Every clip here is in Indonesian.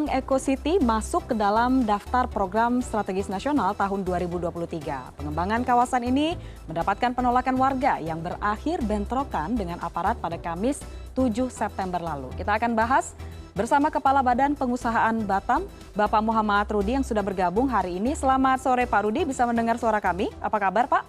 Rempang Eco City masuk ke dalam daftar program strategis nasional tahun 2023. Pengembangan kawasan ini mendapatkan penolakan warga yang berakhir bentrokan dengan aparat pada Kamis 7 September lalu. Kita akan bahas bersama Kepala Badan Pengusahaan Batam, Bapak Muhammad Rudi yang sudah bergabung hari ini. Selamat sore Pak Rudi, bisa mendengar suara kami? Apa kabar Pak?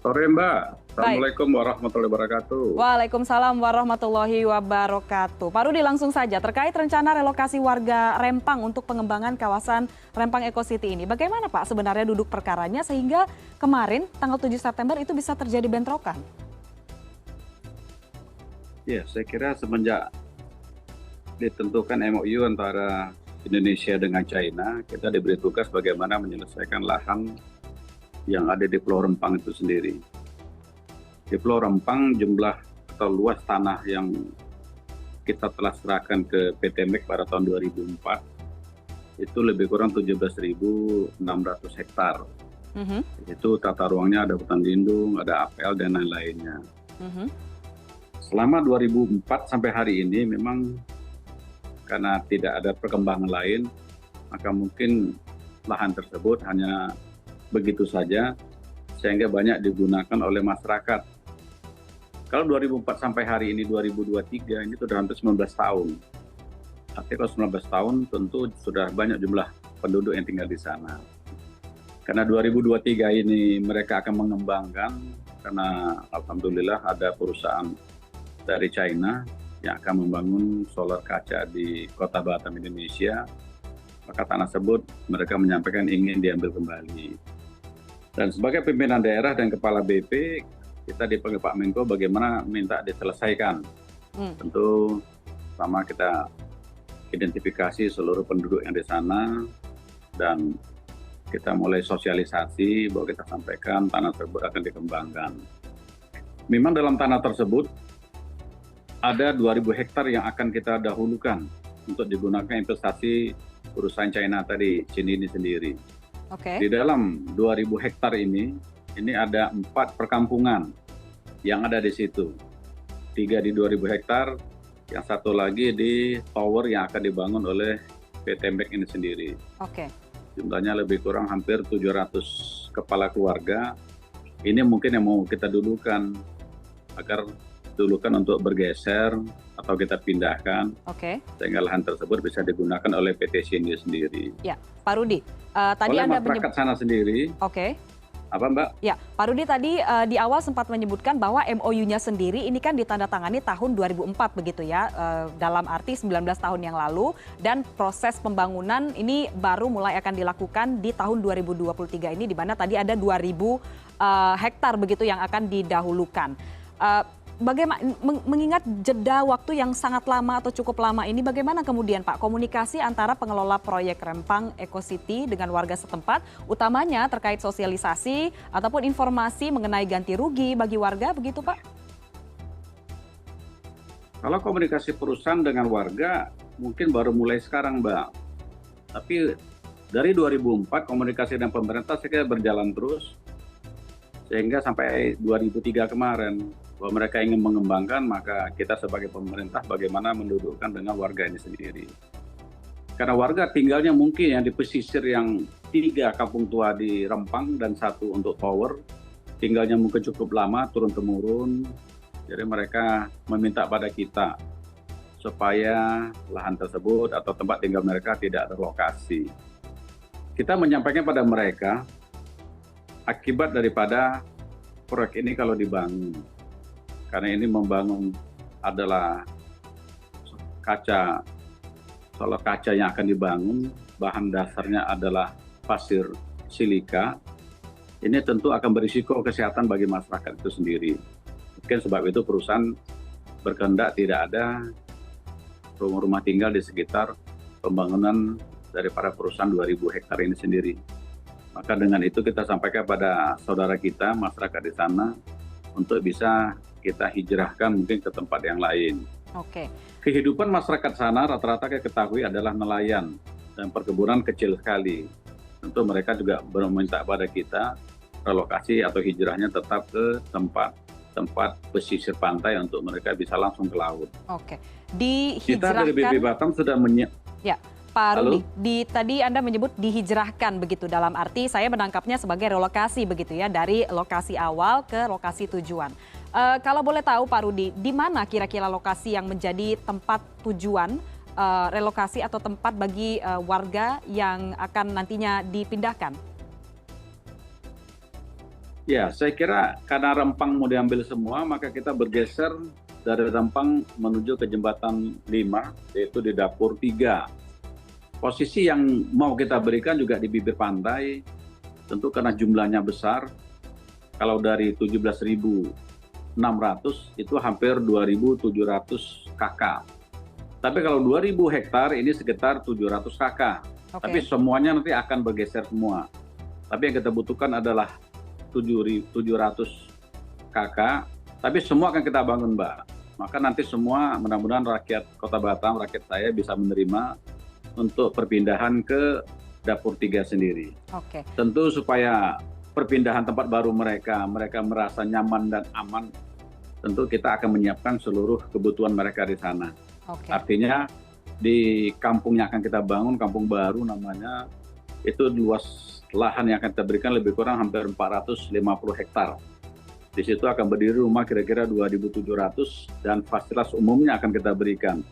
Sore Mbak. Assalamualaikum warahmatullahi wabarakatuh. Waalaikumsalam warahmatullahi wabarakatuh. Pak Rudi, langsung saja terkait rencana relokasi warga Rempang untuk pengembangan kawasan Rempang Eco City ini. Bagaimana Pak sebenarnya duduk perkaranya sehingga kemarin tanggal 7 September itu bisa terjadi bentrokan? Ya, saya kira semenjak ditentukan MOU antara Indonesia dengan China, kita diberi tugas bagaimana menyelesaikan lahan yang ada di Pulau Rempang itu sendiri. Di Pulau Rempang jumlah atau luas tanah yang kita telah serahkan ke PT MEK pada tahun 2004 itu lebih kurang 17.600 hektar. Itu tata ruangnya ada hutan lindung, ada APL dan lain-lainnya. Selama 2004 sampai hari ini memang karena tidak ada perkembangan lain, maka mungkin lahan tersebut hanya begitu saja sehingga banyak digunakan oleh masyarakat. Kalau 2004 sampai hari ini 2023 ini sudah hampir 19 tahun. Artinya kalau 19 tahun tentu sudah banyak jumlah penduduk yang tinggal di sana. Karena 2023 ini mereka akan mengembangkan karena alhamdulillah ada perusahaan dari China yang akan membangun solar kaca di Kota Batam, Indonesia. Maka tanah tersebut mereka menyampaikan ingin diambil kembali. Dan sebagai pimpinan daerah dan kepala BP, kita dipanggil Pak Menko bagaimana minta diselesaikan. Tentu sama kita identifikasi seluruh penduduk yang di sana dan kita mulai sosialisasi bahwa kita sampaikan tanah tersebut akan dikembangkan. Memang dalam tanah tersebut ada 2.000 hektar yang akan kita dahulukan untuk digunakan investasi perusahaan China tadi, ini sendiri. Di dalam 2.000 hektar ini ada 4 perkampungan yang ada di situ. 3 di 2.000 hektar, yang satu lagi di tower yang akan dibangun oleh PT MEK ini sendiri. Jumlahnya lebih kurang hampir 700 kepala keluarga. Ini mungkin yang mau kita dulukan, agar dulukan untuk bergeser atau kita pindahkan, sehingga lahan tersebut bisa digunakan oleh PT Sini sendiri. Ya, Pak Rudi, tadi oleh Anda masyarakat sana sendiri. Apa Mbak? Ya, Pak Rudi tadi di awal sempat menyebutkan bahwa MOU-nya sendiri ini kan ditandatangani tahun 2004 begitu ya, dalam arti 19 tahun yang lalu, dan proses pembangunan ini baru mulai akan dilakukan di tahun 2023 ini, di mana tadi ada 2.000 hektar begitu yang akan didahulukan. Bagaimana mengingat jeda waktu yang sangat lama atau cukup lama ini, bagaimana kemudian Pak komunikasi antara pengelola proyek Rempang Eco City dengan warga setempat, utamanya terkait sosialisasi ataupun informasi mengenai ganti rugi bagi warga, begitu Pak? Kalau komunikasi perusahaan dengan warga mungkin baru mulai sekarang Mbak. Tapi dari 2004 komunikasi dengan pemerintah saya kira berjalan terus sehingga sampai 2003 kemarin. Bahwa mereka ingin mengembangkan, maka kita sebagai pemerintah bagaimana mendudukkan dengan warga ini sendiri. Karena warga tinggalnya mungkin yang di pesisir yang 3 kampung tua di Rempang dan 1 untuk tower, tinggalnya mungkin cukup lama turun-temurun. Jadi mereka meminta pada kita supaya lahan tersebut atau tempat tinggal mereka tidak terlokasi. Kita menyampaikan pada mereka akibat daripada proyek ini kalau dibangun. Karena ini membangun adalah solar kaca yang akan dibangun, bahan dasarnya adalah pasir silika. Ini tentu akan berisiko kesehatan bagi masyarakat itu sendiri. Mungkin sebab itu perusahaan berkehendak tidak ada rumah tinggal di sekitar pembangunan daripada perusahaan 2.000 hektar ini sendiri. Maka dengan itu kita sampaikan pada saudara kita, masyarakat di sana, untuk bisa kita hijrahkan mungkin ke tempat yang lain. Kehidupan masyarakat sana rata-rata kita ketahui adalah nelayan dan perkebunan kecil sekali. Tentu mereka juga meminta pada kita relokasi atau hijrahnya tetap ke tempat pesisir pantai untuk mereka bisa langsung ke laut. Dihijrahkan. Kita dari BP Batam sudah Ya, Pak Halo? Rudi, tadi Anda menyebut dihijrahkan begitu, dalam arti saya menangkapnya sebagai relokasi begitu ya, dari lokasi awal ke lokasi tujuan. Kalau boleh tahu Pak Rudi, di mana kira-kira lokasi yang menjadi tempat tujuan relokasi atau tempat bagi warga yang akan nantinya dipindahkan? Ya, saya kira karena Rempang mau diambil semua, maka kita bergeser dari Rempang menuju ke Jembatan 5, yaitu di Dapur 3. Posisi yang mau kita berikan juga di bibir pantai, tentu karena jumlahnya besar. Kalau dari 17.600 itu hampir 2.700 KK. Tapi kalau 2.000 hektar ini sekitar 700 KK. Tapi semuanya nanti akan bergeser semua. Tapi yang kita butuhkan adalah 700 KK, tapi semua akan kita bangun, Mbak. Maka nanti semua mudah-mudahan rakyat Kota Batam, rakyat saya bisa menerima untuk perpindahan ke Dapur 3 sendiri. Tentu supaya perpindahan tempat baru mereka merasa nyaman dan aman, tentu kita akan menyiapkan seluruh kebutuhan mereka di sana. Artinya di kampung yang akan kita bangun, kampung baru namanya, itu luas lahan yang akan kita berikan lebih kurang hampir 450 hektar. Di situ akan berdiri rumah kira-kira 2.700 dan fasilitas umumnya akan kita berikan.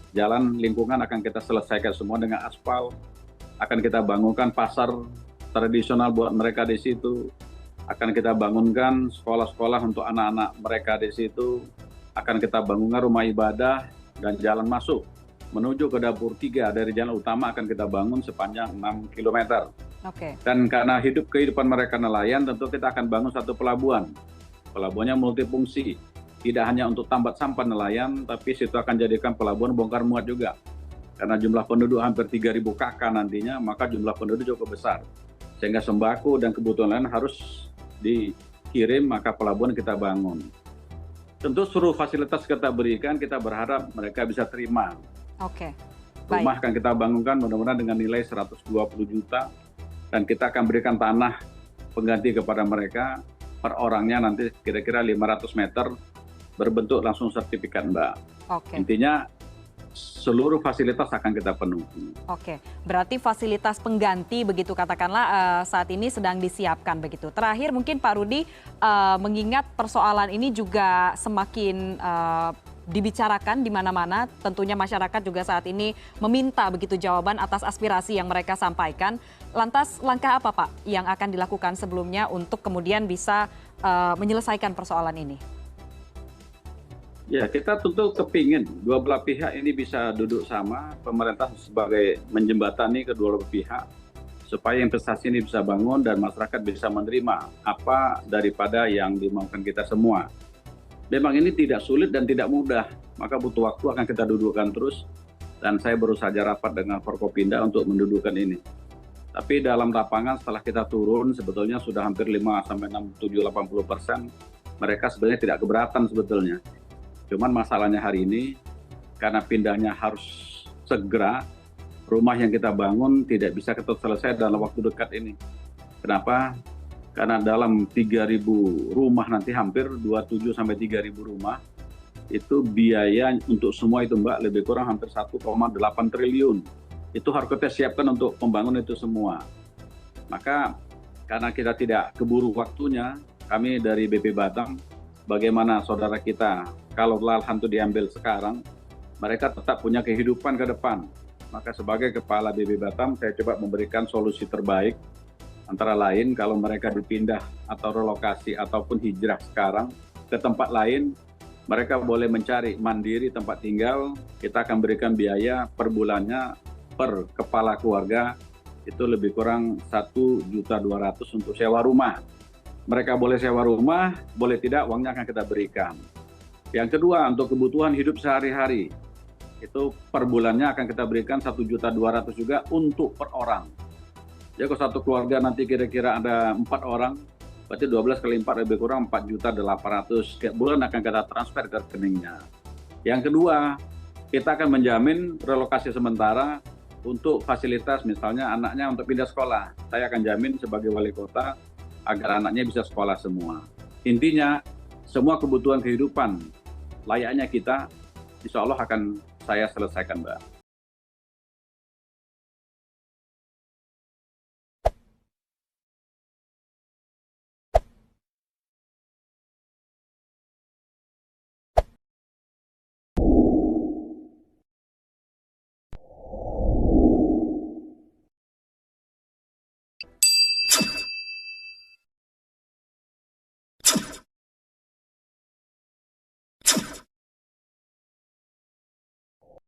Jalan lingkungan akan kita selesaikan semua dengan aspal. Akan kita bangunkan pasar tradisional buat mereka di situ. Akan kita bangunkan sekolah-sekolah untuk anak-anak mereka di situ. Akan kita bangunkan rumah ibadah dan jalan masuk menuju ke Dapur 3 dari jalan utama akan kita bangun sepanjang 6 km. Dan karena kehidupan mereka nelayan, tentu kita akan bangun satu pelabuhan. Pelabuhannya multifungsi, tidak hanya untuk tambat sampah nelayan, tapi situ akan jadikan pelabuhan bongkar muat juga. Karena jumlah penduduk hampir 3.000 KK nantinya, maka jumlah penduduk cukup besar. Sehingga sembako dan kebutuhan lain harus dikirim, maka pelabuhan kita bangun. Tentu seluruh fasilitas kita berikan, kita berharap mereka bisa terima. Rumah akan kita bangunkan mudah-mudahan dengan nilai 120 juta dan kita akan berikan tanah pengganti kepada mereka per orangnya nanti kira-kira 500 meter berbentuk langsung sertifikat, Mbak. Intinya seluruh fasilitas akan kita penuhi. Berarti fasilitas pengganti begitu katakanlah saat ini sedang disiapkan begitu. Terakhir mungkin Pak Rudi, mengingat persoalan ini juga semakin dibicarakan di mana-mana, tentunya masyarakat juga saat ini meminta begitu jawaban atas aspirasi yang mereka sampaikan. Lantas langkah apa Pak yang akan dilakukan sebelumnya untuk kemudian bisa menyelesaikan persoalan ini? Ya, kita tentu kepingin dua belah pihak ini bisa duduk sama, pemerintah sebagai menjembatani kedua belah pihak, supaya investasi ini bisa bangun dan masyarakat bisa menerima apa daripada yang dimaukan kita semua. Memang ini tidak sulit dan tidak mudah, maka butuh waktu akan kita dudukkan terus, dan saya baru saja rapat dengan Forkopimda untuk mendudukkan ini. Tapi dalam lapangan setelah kita turun, sebetulnya sudah hampir 5-6-7-80% mereka sebenarnya tidak keberatan sebetulnya. Cuman masalahnya hari ini, karena pindahnya harus segera, rumah yang kita bangun tidak bisa kita selesai dalam waktu dekat ini. Kenapa? Karena dalam 3.000 rumah nanti hampir 27-3.000 rumah, itu biaya untuk semua itu Mbak lebih kurang hampir 1,8 triliun. Itu harus kita siapkan untuk membangun itu semua. Maka karena kita tidak keburu waktunya, kami dari BP Batam, bagaimana saudara kita, kalau lahan itu diambil sekarang, mereka tetap punya kehidupan ke depan. Maka sebagai Kepala BP Batam, saya coba memberikan solusi terbaik. Antara lain kalau mereka dipindah atau relokasi ataupun hijrah sekarang ke tempat lain, mereka boleh mencari mandiri tempat tinggal, kita akan berikan biaya per bulannya per kepala keluarga itu lebih kurang 1.200.000 untuk sewa rumah. Mereka boleh sewa rumah, boleh tidak uangnya akan kita berikan. Yang kedua untuk kebutuhan hidup sehari-hari, itu per bulannya akan kita berikan 1.200.000 juga untuk per orang. Jadi kalau satu keluarga nanti kira-kira ada 4 orang, berarti 12 kali 4 lebih kurang 4.800.000. Setiap bulan akan kita transfer ke rekeningnya. Yang kedua, kita akan menjamin relokasi sementara untuk fasilitas misalnya anaknya untuk pindah sekolah. Saya akan jamin sebagai wali kota agar anaknya bisa sekolah semua. Intinya, semua kebutuhan kehidupan layaknya kita, insya Allah akan saya selesaikan, Mbak.